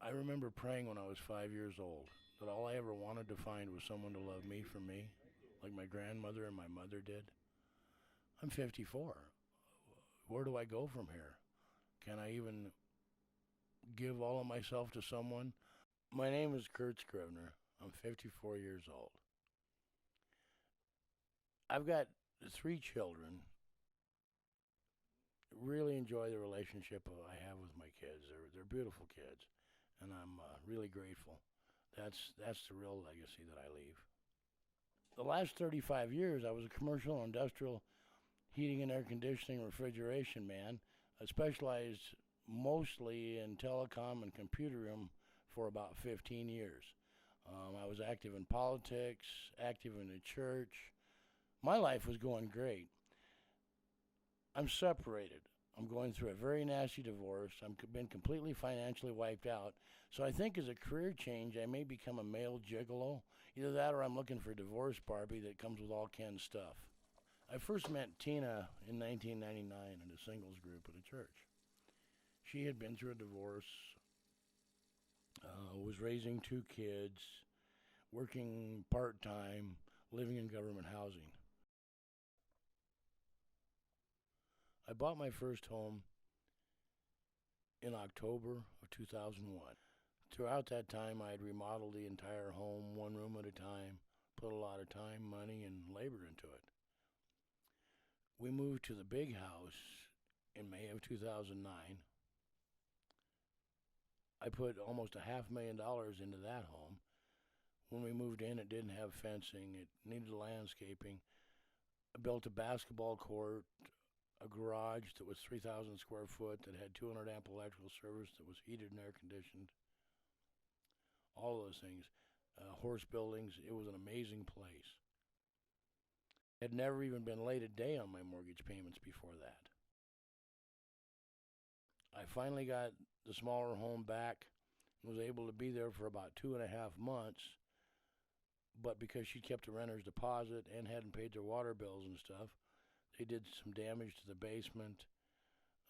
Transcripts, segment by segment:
I remember praying when I was 5 years old that all I ever wanted to find was someone to love me for me, like my grandmother and my mother did. I'm 54. Where do I go from here? Can I even give all of myself to someone? My name is Kurt Scrivener. I'm 54 years old. I've got three children. Really enjoy the relationship I have with my kids. They're beautiful kids, and I'm really grateful. That's the real legacy that I leave. The last 35 years, I was a commercial and industrial heating and air conditioning refrigeration man. I specialized mostly in telecom and computer room for about 15 years. I was active in politics, active in the church. My life was going great. I'm separated. I'm going through a very nasty divorce. I've been completely financially wiped out. So I think as a career change, I may become a male gigolo. Either that or I'm looking for a divorce Barbie that comes with all Ken's stuff. I first met Tina in 1999 in a singles group at a church. She had been through a divorce, was raising two kids, working part-time, living in government housing. I bought my first home in October of 2001. Throughout that time, I had remodeled the entire home, one room at a time, put a lot of time, money, and labor into it. We moved to the big house in May of 2009. I put almost $500,000 into that home. When we moved in, it didn't have fencing. It needed landscaping. I built a basketball court, a garage that was 3,000 square foot that had 200 amp electrical service that was heated and air conditioned. All those things. Horse buildings. It was an amazing place. Had never even been late a day on my mortgage payments before that. I finally got the smaller home back, was able to be there for about 2.5 months, but because she kept the renter's deposit and hadn't paid their water bills and stuff, they did some damage to the basement.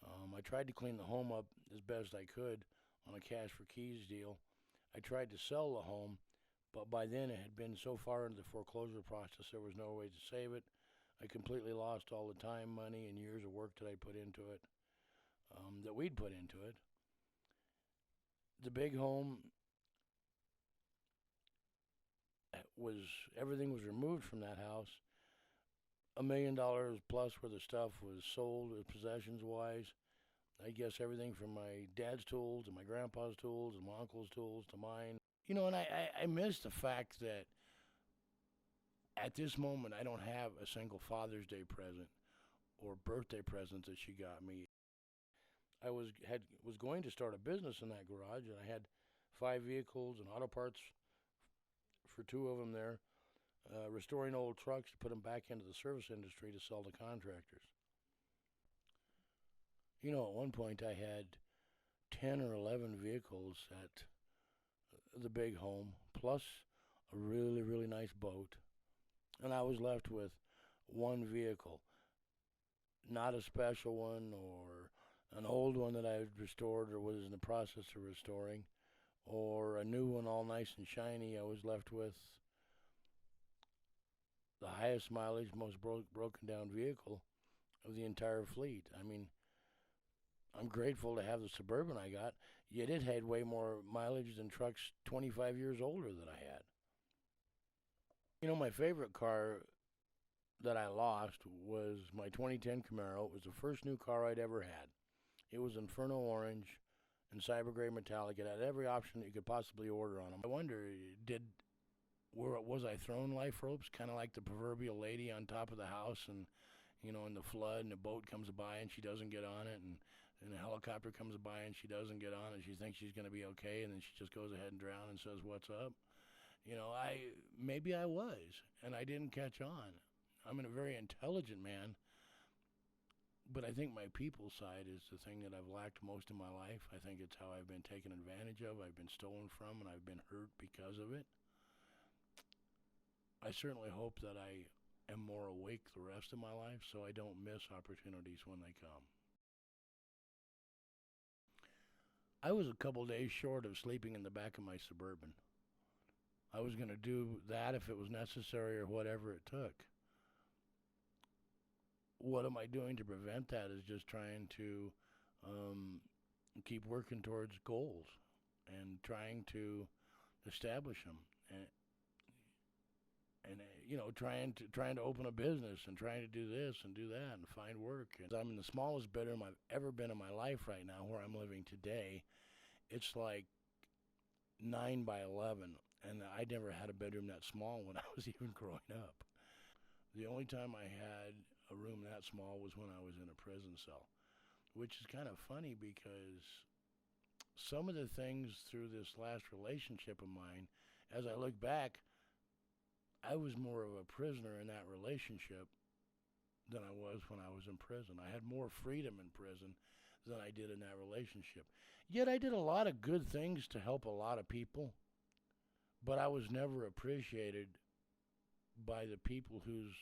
I tried to clean the home up as best I could on a cash for keys deal. I tried to sell the home, but by then it had been so far into the foreclosure process there was no way to save it. I completely lost all the time, money, and years of work that I put into it, that we'd put into it. The big home was, everything was removed from that house. $1 million plus worth of stuff was sold, possessions wise. I guess everything from my dad's tools to my grandpa's tools and my uncle's tools to mine. You know, and I miss the fact that at this moment I don't have a single Father's Day present or birthday present that she got me. I was going to start a business in that garage, and I had 5 vehicles and auto parts for 2 of them there, restoring old trucks to put them back into the service industry to sell to contractors. You know, at one point I had 10 or 11 vehicles at the big home, plus a really, really nice boat. And I was left with one vehicle, not a special one or an old one that I had restored or was in the process of restoring, or a new one all nice and shiny. I was left with the highest mileage, most broken down vehicle of the entire fleet. I mean, I'm grateful to have the Suburban I got, yet it had way more mileage than trucks 25 years older that I had. You know, my favorite car that I lost was my 2010 Camaro. It was the first new car I'd ever had. It was Inferno Orange and Cyber Gray Metallic. It had every option that you could possibly order on them. I wonder, was I thrown life ropes, kind of like the proverbial lady on top of the house, and you know, in the flood, and the boat comes by and she doesn't get on it, and a helicopter comes by and she doesn't get on it. She thinks she's going to be okay, and then she just goes ahead and drowns and says, "What's up?" You know, maybe I was, and I didn't catch on. I'm a very intelligent man, but I think my people side is the thing that I've lacked most in my life. I think it's how I've been taken advantage of, I've been stolen from, and I've been hurt because of it. I certainly hope that I am more awake the rest of my life so I don't miss opportunities when they come. I was a couple days short of sleeping in the back of my Suburban. I was going to do that if it was necessary or whatever it took. What am I doing to prevent that is just trying to um, keep working towards goals and trying to establish them. And trying to open a business and trying to do this and do that and find work. And I'm in the smallest bedroom I've ever been in my life right now, where I'm living today. It's like 9 by 11, and I never had a bedroom that small when I was even growing up. The only time I had a room that small was when I was in a prison cell, which is kind of funny because some of the things through this last relationship of mine, as I look back, I was more of a prisoner in that relationship than I was when I was in prison. I had more freedom in prison than I did in that relationship. Yet I did a lot of good things to help a lot of people, but I was never appreciated by the people whose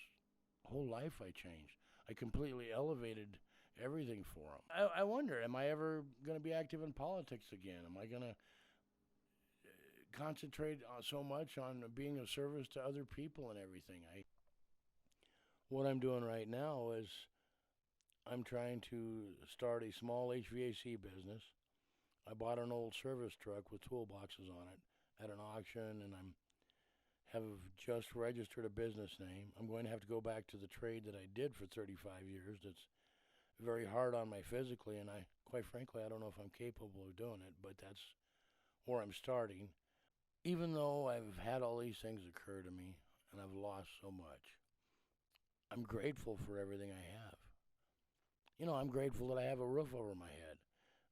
whole life I changed. I completely elevated everything for them. I wonder, am I ever going to be active in politics again? Am I going to concentrate so much on being of service to other people and everything? What I'm doing right now is I'm trying to start a small HVAC business. I bought an old service truck with toolboxes on it at an auction, and I'm have just registered a business name. I'm going to have to go back to the trade that I did for 35 years. That's very hard on me physically, and quite frankly, I don't know if I'm capable of doing it, but that's where I'm starting. Even though I've had all these things occur to me and I've lost so much, I'm grateful for everything I have. I'm grateful that I have a roof over my head.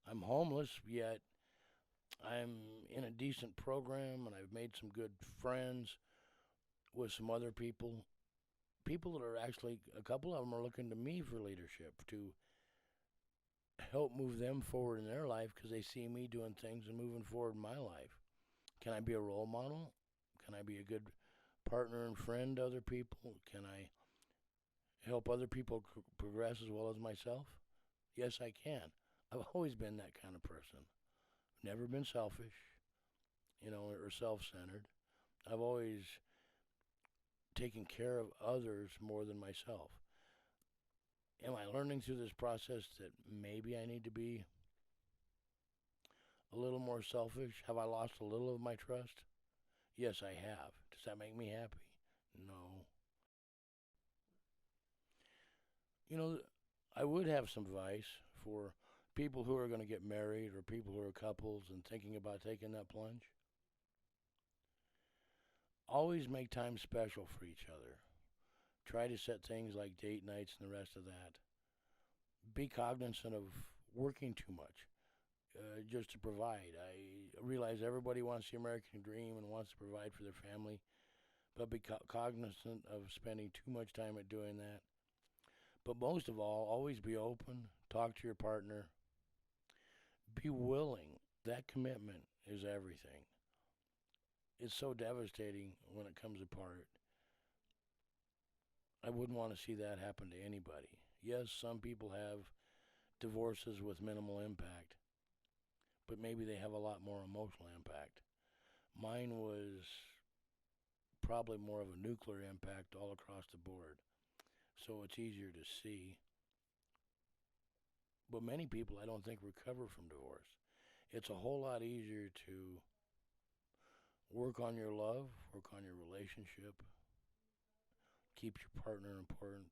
I'm homeless, yet I'm in a decent program and I've made some good friends with some other people. People that are actually, a couple of them are looking to me for leadership to help move them forward in their life because they see me doing things and moving forward in my life. Can I be a role model? Can I be a good partner and friend to other people? Can I help other people progress as well as myself? Yes, I can. I've always been that kind of person. Never been selfish, or self-centered. I've always taken care of others more than myself. Am I learning through this process that maybe I need to be a little more selfish? Have I lost a little of my trust? Yes, I have. Does that make me happy? No. I would have some advice for people who are going to get married or people who are couples and thinking about taking that plunge. Always make time special for each other. Try to set things like date nights and the rest of that. Be cognizant of working too much just to provide. I realize everybody wants the American dream and wants to provide for their family, but be cognizant of spending too much time at doing that. But most of all, always be open, talk to your partner, be willing. That commitment is everything. It's so devastating when it comes apart. I wouldn't want to see that happen to anybody. Yes, some people have divorces with minimal impact, but maybe they have a lot more emotional impact. Mine was probably more of a nuclear impact all across the board, so it's easier to see. But many people, I don't think, recover from divorce. It's a whole lot easier to work on your love, work on your relationship, keep your partner important,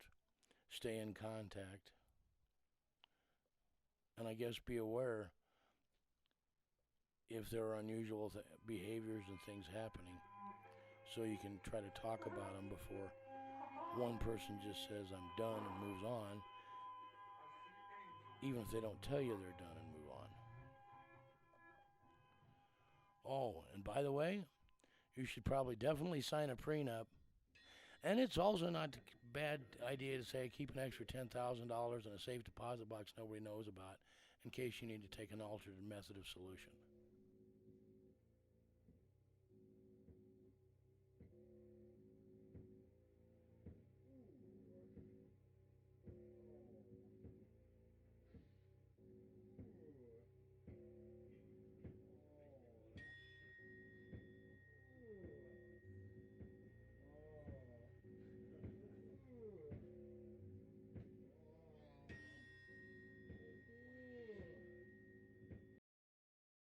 stay in contact, and I guess be aware if there are unusual behaviors and things happening so you can try to talk about them before one person just says, I'm done, and moves on, even if they don't tell you they're done and move on. Oh, and by the way, you should probably definitely sign a prenup. And it's also not a bad idea to say keep an extra $10,000 in a safe deposit box nobody knows about in case you need to take an alternate method of solution.